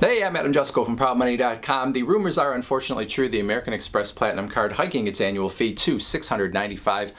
Hey, I'm Jusko from ProudMoney.com. The rumors are unfortunately true. The American Express Platinum card hiking its annual fee to $695.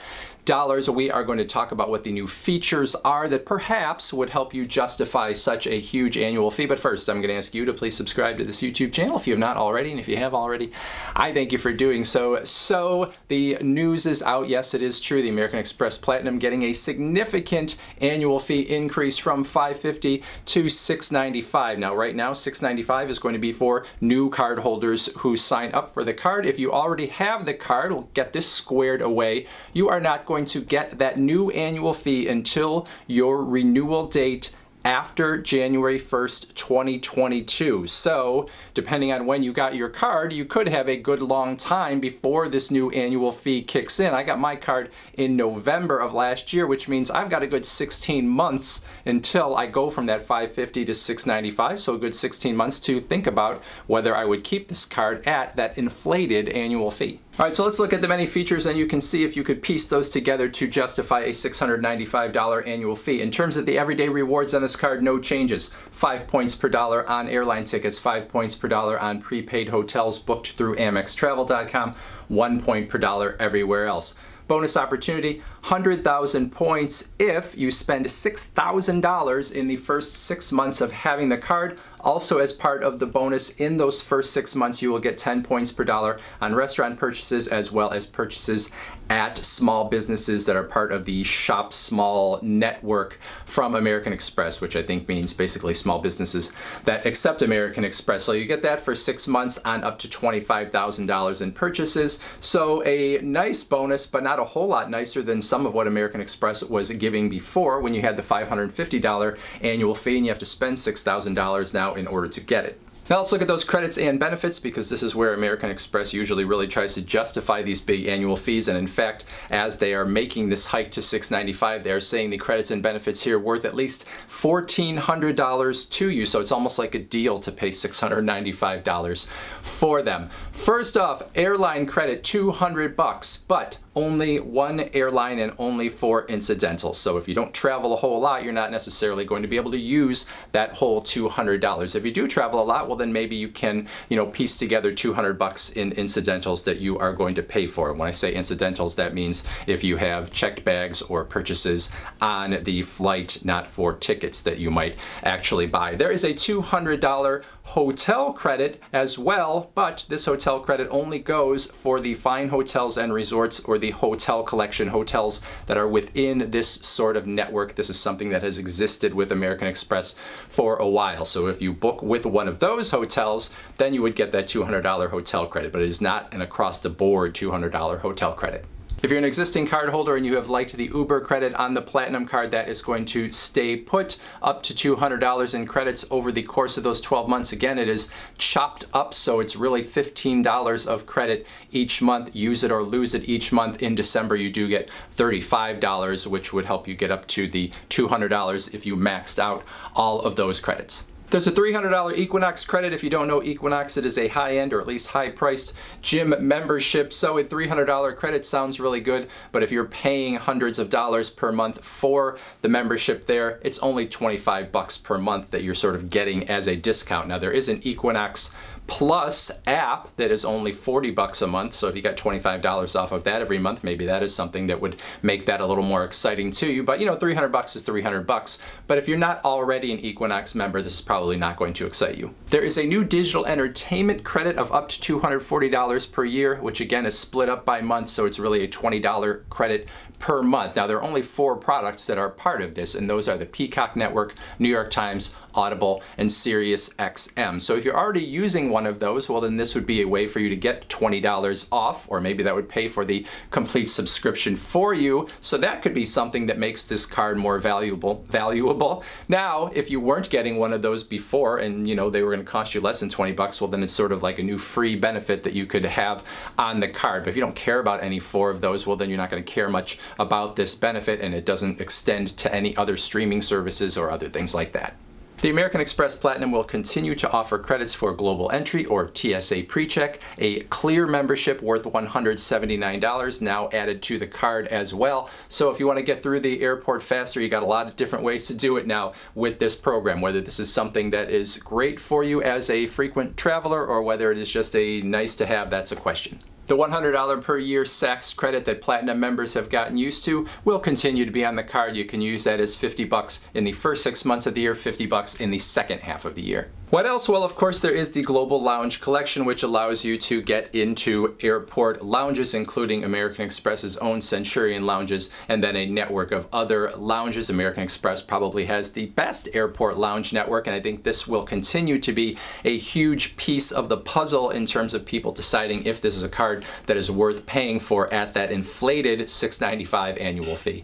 We are going to talk about what the new features are that perhaps would help you justify such a huge annual fee. But first, I'm going to ask you to please subscribe to this YouTube channel if you have not already. And if you have already, I thank you for doing so. So the news is out. Yes, it is true. The American Express Platinum getting a significant annual fee increase from $550 to $695. Now, right now, $695 is going to be for new card holders who sign up for the card. If you already have the card, we'll get this squared away. You are not going to get that new annual fee until your renewal date after January 1st, 2022. So, depending on when you got your card, you could have a good long time before this new annual fee kicks in. I got my card in November of last year, which means I've got a good 16 months until I go from that $550 to $695. So a good 16 months to think about whether I would keep this card at that inflated annual fee. All right, so let's look at the many features and you can see if you could piece those together to justify a $695 annual fee. In terms of the everyday rewards on this card, no changes. 5 points per dollar on airline tickets, 5 points per dollar on prepaid hotels booked through AmexTravel.com, 1 point per dollar everywhere else. Bonus opportunity, 100,000 points if you spend $6,000 in the first 6 months of having the card. Also, as part of the bonus, in those first 6 months, you will get 10 points per dollar on restaurant purchases as well as purchases at small businesses that are part of the Shop Small network from American Express, which I think means basically small businesses that accept American Express. So you get that for 6 months on up to $25,000 in purchases. So a nice bonus, but not a whole lot nicer than some of what American Express was giving before when you had the $550 annual fee and you have to spend $6,000 now in order to get it. Now let's look at those credits and benefits, because this is where American Express usually really tries to justify these big annual fees. And in fact, as they are making this hike to $695, they are saying the credits and benefits here worth at least $1,400 to you. So it's almost like a deal to pay $695 for them. First off, Airline Credit, $200, but only one airline and only for incidentals. So if you don't travel a whole lot, you're not necessarily going to be able to use that whole $200. If you do travel a lot, well then maybe you can, piece together $200 in incidentals that you are going to pay for. When I say incidentals, that means if you have checked bags or purchases on the flight, not for tickets that you might actually buy. There is a $200 hotel credit as well, but this hotel credit only goes for the fine hotels and resorts or the hotel collection hotels that are within this sort of network. This is something that has existed with American Express for a while. So if you book with one of those hotels, then you would get that $200 hotel credit, but it is not an across-the-board $200 hotel credit. If you're an existing card holder and you have liked the Uber credit on the Platinum card, that is going to stay put up to $200 in credits over the course of those 12 months. Again, it is chopped up, so it's really $15 of credit each month. Use it or lose it each month. In December, you do get $35, which would help you get up to the $200 if you maxed out all of those credits. There's a $300 Equinox Credit. If you don't know Equinox, it is a high-end or at least high-priced gym membership. So a $300 credit sounds really good, but if you're paying hundreds of dollars per month for the membership there, it's only $25 per month that you're sort of getting as a discount. Now there is an Equinox Plus app that is only $40 a month. So if you got $25 off of that every month, maybe that is something that would make that a little more exciting to you. But $300 is $300. But if you're not already an Equinox member, this is probably not going to excite you. There is a new digital entertainment credit of up to $240 per year, which again is split up by month. So it's really a $20 credit per month. Now there are only 4 products that are part of this, and those are the Peacock Network, New York Times, Audible, and Sirius XM. So if you're already using one of those, well then this would be a way for you to get $20 off, or maybe that would pay for the complete subscription for you. So that could be something that makes this card more valuable. Now, if you weren't getting one of those before and they were going to cost you less than $20, well then it's sort of like a new free benefit that you could have on the card. But if you don't care about any 4 of those, well then you're not going to care much about this benefit, and it doesn't extend to any other streaming services or other things like that. The American Express Platinum will continue to offer credits for global entry or TSA PreCheck, a clear membership worth $179 now added to the card as well. So if you want to get through the airport faster, you got a lot of different ways to do it now with this program, whether this is something that is great for you as a frequent traveler or whether it is just a nice to have, that's a question. The $100 per year Sax Credit that Platinum members have gotten used to will continue to be on the card. You can use that as $50 in the first 6 months of the year, $50 in the second half of the year. What else? Well, of course, there is the Global Lounge Collection, which allows you to get into airport lounges, including American Express's own Centurion lounges, and then a network of other lounges. American Express probably has the best airport lounge network, and I think this will continue to be a huge piece of the puzzle in terms of people deciding if this is a card that is worth paying for at that inflated $695 annual fee.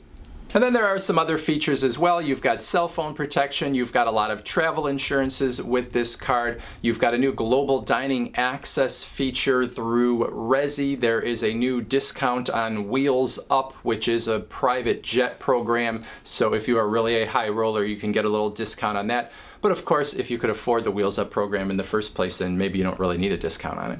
And then there are some other features as well. You've got cell phone protection, you've got a lot of travel insurances with this card, you've got a new global dining access feature through Resi, there is a new discount on Wheels Up, which is a private jet program, so if you are really a high roller, you can get a little discount on that. But of course, if you could afford the Wheels Up program in the first place, then maybe you don't really need a discount on it.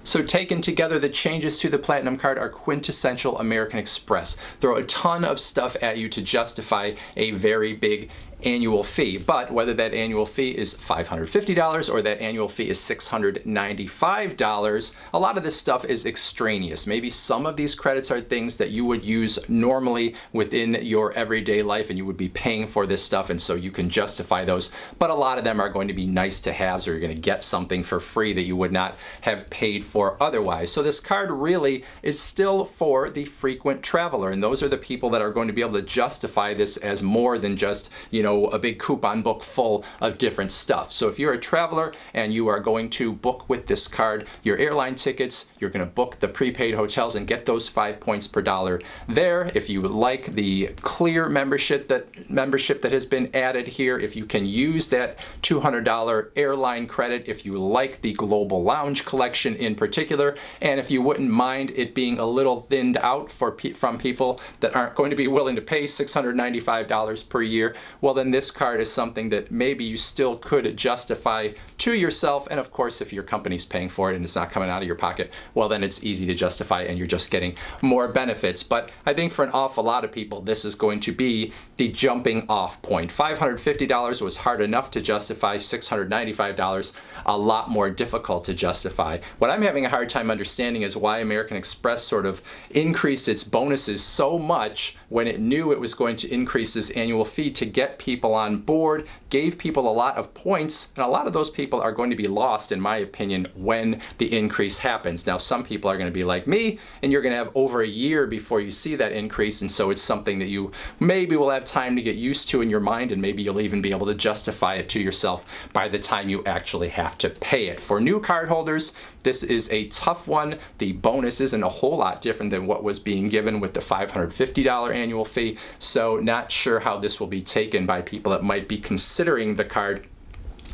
So taken together, the changes to the Platinum card are quintessential American Express. Throw a ton of stuff at you to justify a very big annual fee, but whether that annual fee is $550 or that annual fee is $695, a lot of this stuff is extraneous. Maybe some of these credits are things that you would use normally within your everyday life and you would be paying for this stuff, and so you can justify those, but a lot of them are going to be nice to haves, or you're going to get something for free that you would not have paid for otherwise. So this card really is still for the frequent traveler, and those are the people that are going to be able to justify this as more than just, a big coupon book full of different stuff. So if you're a traveler and you are going to book with this card your airline tickets, you're going to book the prepaid hotels and get those 5 points per dollar there. If you like the clear membership that has been added here, if you can use that $200 airline credit, if you like the Global Lounge Collection in particular, and if you wouldn't mind it being a little thinned out from people that aren't going to be willing to pay $695 per year, well, then this card is something that maybe you still could justify to yourself. And of course, if your company's paying for it and it's not coming out of your pocket, well, then it's easy to justify and you're just getting more benefits. But I think for an awful lot of people, this is going to be the jumping off point. $550 was hard enough to justify, $695 a lot more difficult to justify. What I'm having a hard time understanding is why American Express sort of increased its bonuses so much when it knew it was going to increase this annual fee to get people on board, gave people a lot of points, and a lot of those people are going to be lost, in my opinion, when the increase happens. Now, some people are going to be like me, and you're going to have over a year before you see that increase, and so it's something that you maybe will have time to get used to in your mind, and maybe you'll even be able to justify it to yourself by the time you actually have to pay it. For new cardholders, this is a tough one. The bonus isn't a whole lot different than what was being given with the $550 annual fee, so not sure how this will be taken by people that might be considering the card.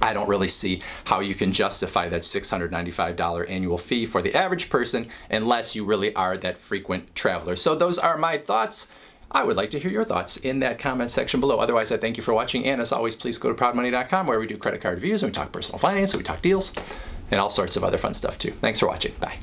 I don't really see how you can justify that $695 annual fee for the average person unless you really are that frequent traveler. So those are my thoughts. I would like to hear your thoughts in that comment section below. Otherwise, I thank you for watching, and as always, please go to proudmoney.com where we do credit card reviews and we talk personal finance, and we talk deals, and all sorts of other fun stuff too. Thanks for watching. Bye.